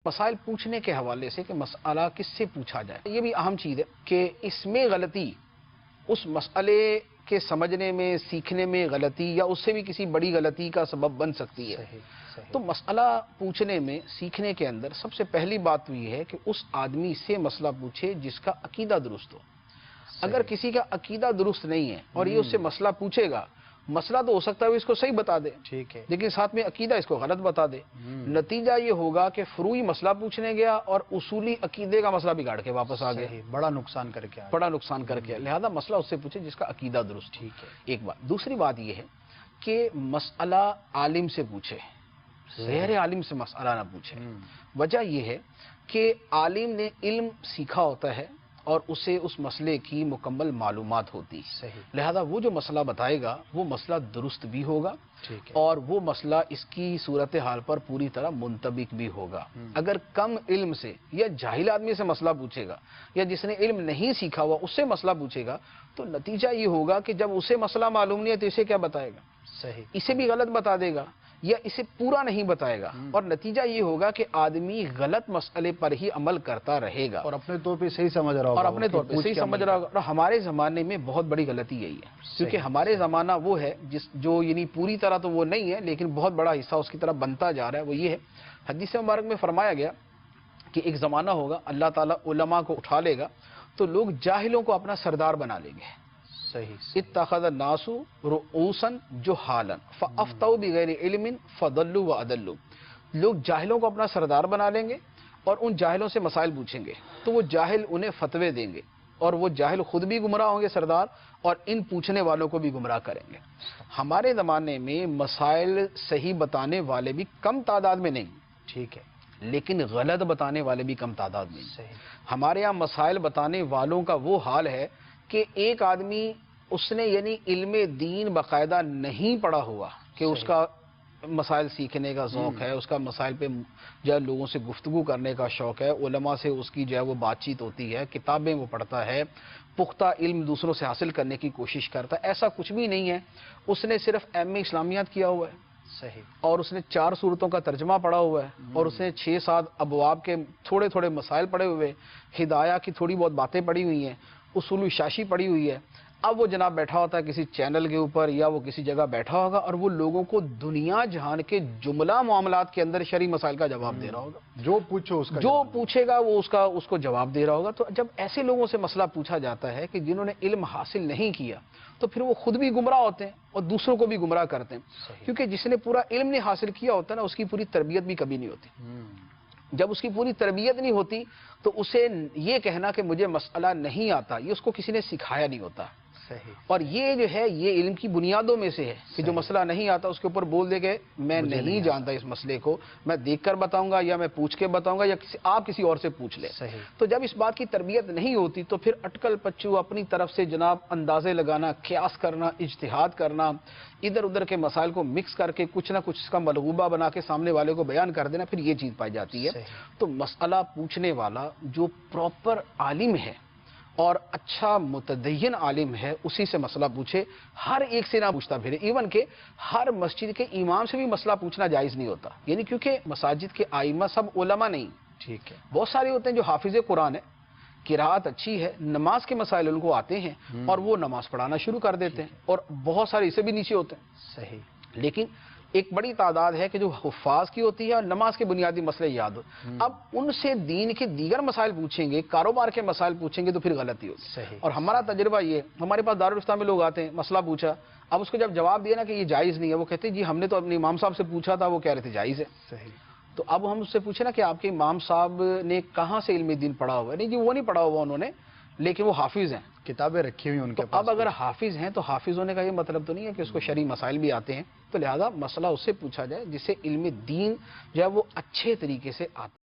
مسائل پوچھنے کے حوالے سے کہ مسئلہ کس سے پوچھا جائے، یہ بھی اہم چیز ہے کہ اس میں غلطی اس مسئلے کے سمجھنے میں، سیکھنے میں غلطی یا اس سے بھی کسی بڑی غلطی کا سبب بن سکتی ہے۔ صحیح۔ تو مسئلہ پوچھنے میں، سیکھنے کے اندر سب سے پہلی بات تو یہ ہے کہ اس آدمی سے مسئلہ پوچھے جس کا عقیدہ درست ہو۔ اگر کسی کا عقیدہ درست نہیں ہے اور یہ اس سے مسئلہ پوچھے گا، مسئلہ تو ہو سکتا ہے وہ اس کو صحیح بتا دے، ٹھیک ہے، لیکن ساتھ میں عقیدہ اس کو غلط بتا دے۔ نتیجہ یہ ہوگا کہ فروعی مسئلہ پوچھنے گیا اور اصولی عقیدے کا مسئلہ بگاڑ کے واپس آ گیا، بڑا نقصان کر کے بڑا نقصان کر کے۔ لہذا مسئلہ اس سے پوچھے جس کا عقیدہ درست۔ ٹھیک ہے، ایک بات۔ دوسری بات یہ ہے کہ مسئلہ عالم سے پوچھے، غیر عالم سے مسئلہ نہ پوچھے۔ وجہ یہ ہے کہ عالم نے علم سیکھا ہوتا ہے اور اسے اس مسئلے کی مکمل معلومات ہوتی، لہذا وہ جو مسئلہ بتائے گا وہ مسئلہ درست بھی ہوگا اور وہ مسئلہ اس کی صورتحال پر پوری طرح منطبق بھی ہوگا۔ اگر کم علم سے یا جاہل آدمی سے مسئلہ پوچھے گا یا جس نے علم نہیں سیکھا ہوا اس سے مسئلہ پوچھے گا تو نتیجہ یہ ہوگا کہ جب اسے مسئلہ معلوم نہیں ہے تو اسے کیا بتائے گا؟ اسے بھی غلط بتا دے گا یا اسے پورا نہیں بتائے گا، اور نتیجہ یہ ہوگا کہ آدمی غلط مسئلے پر ہی عمل کرتا رہے گا اور اپنے طور پہ صحیح سمجھ رہا ہوگا، اور اپنے طور پہ صحیح سمجھ رہا ہوگا۔ اور ہمارے زمانے میں بہت بڑی غلطی یہی ہے، کیونکہ ہمارے زمانہ وہ ہے جو یعنی پوری طرح تو وہ نہیں ہے لیکن بہت بڑا حصہ اس کی طرف بنتا جا رہا ہے۔ وہ یہ ہے، حدیث مبارک میں فرمایا گیا کہ ایک زمانہ ہوگا اللہ تعالیٰ علماء کو اٹھا لے گا تو لوگ جاہلوں کو اپنا سردار بنا لیں گے۔ اتخذ الناس رؤوسا جہالا فافتوا بغیر علم فضلوا واضلوا، لوگ جاہلوں کو اپنا سردار بنا لیں گے اور ان جاہلوں سے مسائل پوچھیں گے تو وہ جاہل انہیں فتوے دیں گے اور وہ جاہل خود بھی گمراہ ہوں گے سردار، اور ان پوچھنے والوں کو بھی گمراہ کریں گے۔ ہمارے زمانے میں مسائل صحیح بتانے والے بھی کم تعداد میں نہیں، ٹھیک ہے، لیکن غلط بتانے والے بھی کم تعداد میں۔ ہمارے یہاں مسائل بتانے والوں کا وہ حال ہے کہ ایک آدمی اس نے یعنی علم دین باقاعدہ نہیں پڑھا ہوا کہ اس کا مسائل سیکھنے کا ذوق ہے، اس کا مسائل پہ جو ہے لوگوں سے گفتگو کرنے کا شوق ہے، علماء سے اس کی جو ہے وہ بات چیت ہوتی ہے، کتابیں وہ پڑھتا ہے، پختہ علم دوسروں سے حاصل کرنے کی کوشش کرتا ہے، ایسا کچھ بھی نہیں ہے۔ اس نے صرف ایم.اے اسلامیات کیا ہوا ہے اور اس نے 4 سورتوں کا ترجمہ پڑھا ہوا ہے اور اس نے 6-7 ابواب کے تھوڑے تھوڑے مسائل پڑھے ہوئے، ہدایہ کی تھوڑی بہت باتیں پڑھی ہوئی ہیں، اصول شاشی پڑھی ہوئی ہے۔ اب وہ جناب بیٹھا ہوتا ہے کسی چینل کے اوپر یا وہ کسی جگہ بیٹھا ہوگا اور وہ لوگوں کو دنیا جہان کے جملہ معاملات کے اندر شرعی مسائل کا جواب دے رہا ہوگا، جو پوچھو اس کا جو پوچھے گا وہ اس کو جواب دے رہا ہوگا۔ تو جب ایسے لوگوں سے مسئلہ پوچھا جاتا ہے کہ جنہوں نے علم حاصل نہیں کیا تو پھر وہ خود بھی گمراہ ہوتے ہیں اور دوسروں کو بھی گمراہ کرتے ہیں، کیونکہ جس نے پورا علم نہیں حاصل کیا ہوتا نا اس کی پوری تربیت بھی کبھی نہیں ہوتی۔ جب اس کی پوری تربیت نہیں ہوتی تو اسے یہ کہنا کہ مجھے مسئلہ نہیں آتا یہ اس کو کسی نے سکھایا نہیں ہوتا، اور یہ جو ہے یہ علم کی بنیادوں میں سے ہے کہ جو مسئلہ نہیں آتا اس کے اوپر بول دے کہ میں نہیں جانتا اس مسئلے کو، میں دیکھ کر بتاؤں گا یا میں پوچھ کے بتاؤں گا یا آپ کسی اور سے پوچھ لیں۔ تو جب اس بات کی تربیت نہیں ہوتی تو پھر اٹکل پچو اپنی طرف سے جناب اندازے لگانا، قیاس کرنا، اجتہاد کرنا، ادھر ادھر کے مسائل کو مکس کر کے کچھ نہ کچھ اس کا ملغوبہ بنا کے سامنے والے کو بیان کر دینا، پھر یہ چیز پائی جاتی ہے۔ تو مسئلہ پوچھنے والا جو پراپر عالم ہے اور اچھا متدین عالم ہے اسی سے مسئلہ پوچھے، ہر ایک سے نہ پوچھتا پھرے۔ ایون کہ ہر مسجد کے امام سے بھی مسئلہ پوچھنا جائز نہیں ہوتا، یعنی کیونکہ مساجد کے ائمہ سب علماء نہیں، ٹھیک ہے، بہت سارے ہوتے ہیں جو حافظ قرآن ہے، قرات اچھی ہے، نماز کے مسائل ان کو آتے ہیں اور وہ نماز پڑھانا شروع کر دیتے ہیں، اور بہت سارے اسے بھی نیچے ہوتے ہیں، لیکن ایک بڑی تعداد ہے کہ جو حفاظ کی ہوتی ہے اور نماز کے بنیادی مسئلے یاد ہو، اب ان سے دین کے دیگر مسائل پوچھیں گے، کاروبار کے مسائل پوچھیں گے تو پھر غلطی ہوگی۔ اور ہمارا تجربہ یہ، ہمارے پاس دارالفتہ میں لوگ آتے ہیں، مسئلہ پوچھا، اب اس کو جب جواب دیا نا کہ یہ جائز نہیں ہے، وہ کہتے ہیں جی ہم نے تو اپنے امام صاحب سے پوچھا تھا، وہ کہہ رہے تھے جائز ہے۔ تو اب ہم اس سے پوچھیں نا کہ آپ کے امام صاحب نے کہاں سے علم دین پڑھا ہوا ہے؟ نہیں جی وہ نہیں پڑھا ہوا انہوں نے، لیکن وہ حافظ ہیں، کتابیں رکھی ہوئی ان کے پاس۔ اب اگر حافظ ہیں تو حافظ ہونے کا یہ مطلب تو نہیں ہے کہ اس کو شرعی مسائل بھی آتے ہیں، تو لہذا مسئلہ اس سے پوچھا جائے جس سے علم دین جو ہے وہ اچھے طریقے سے آتا ہے۔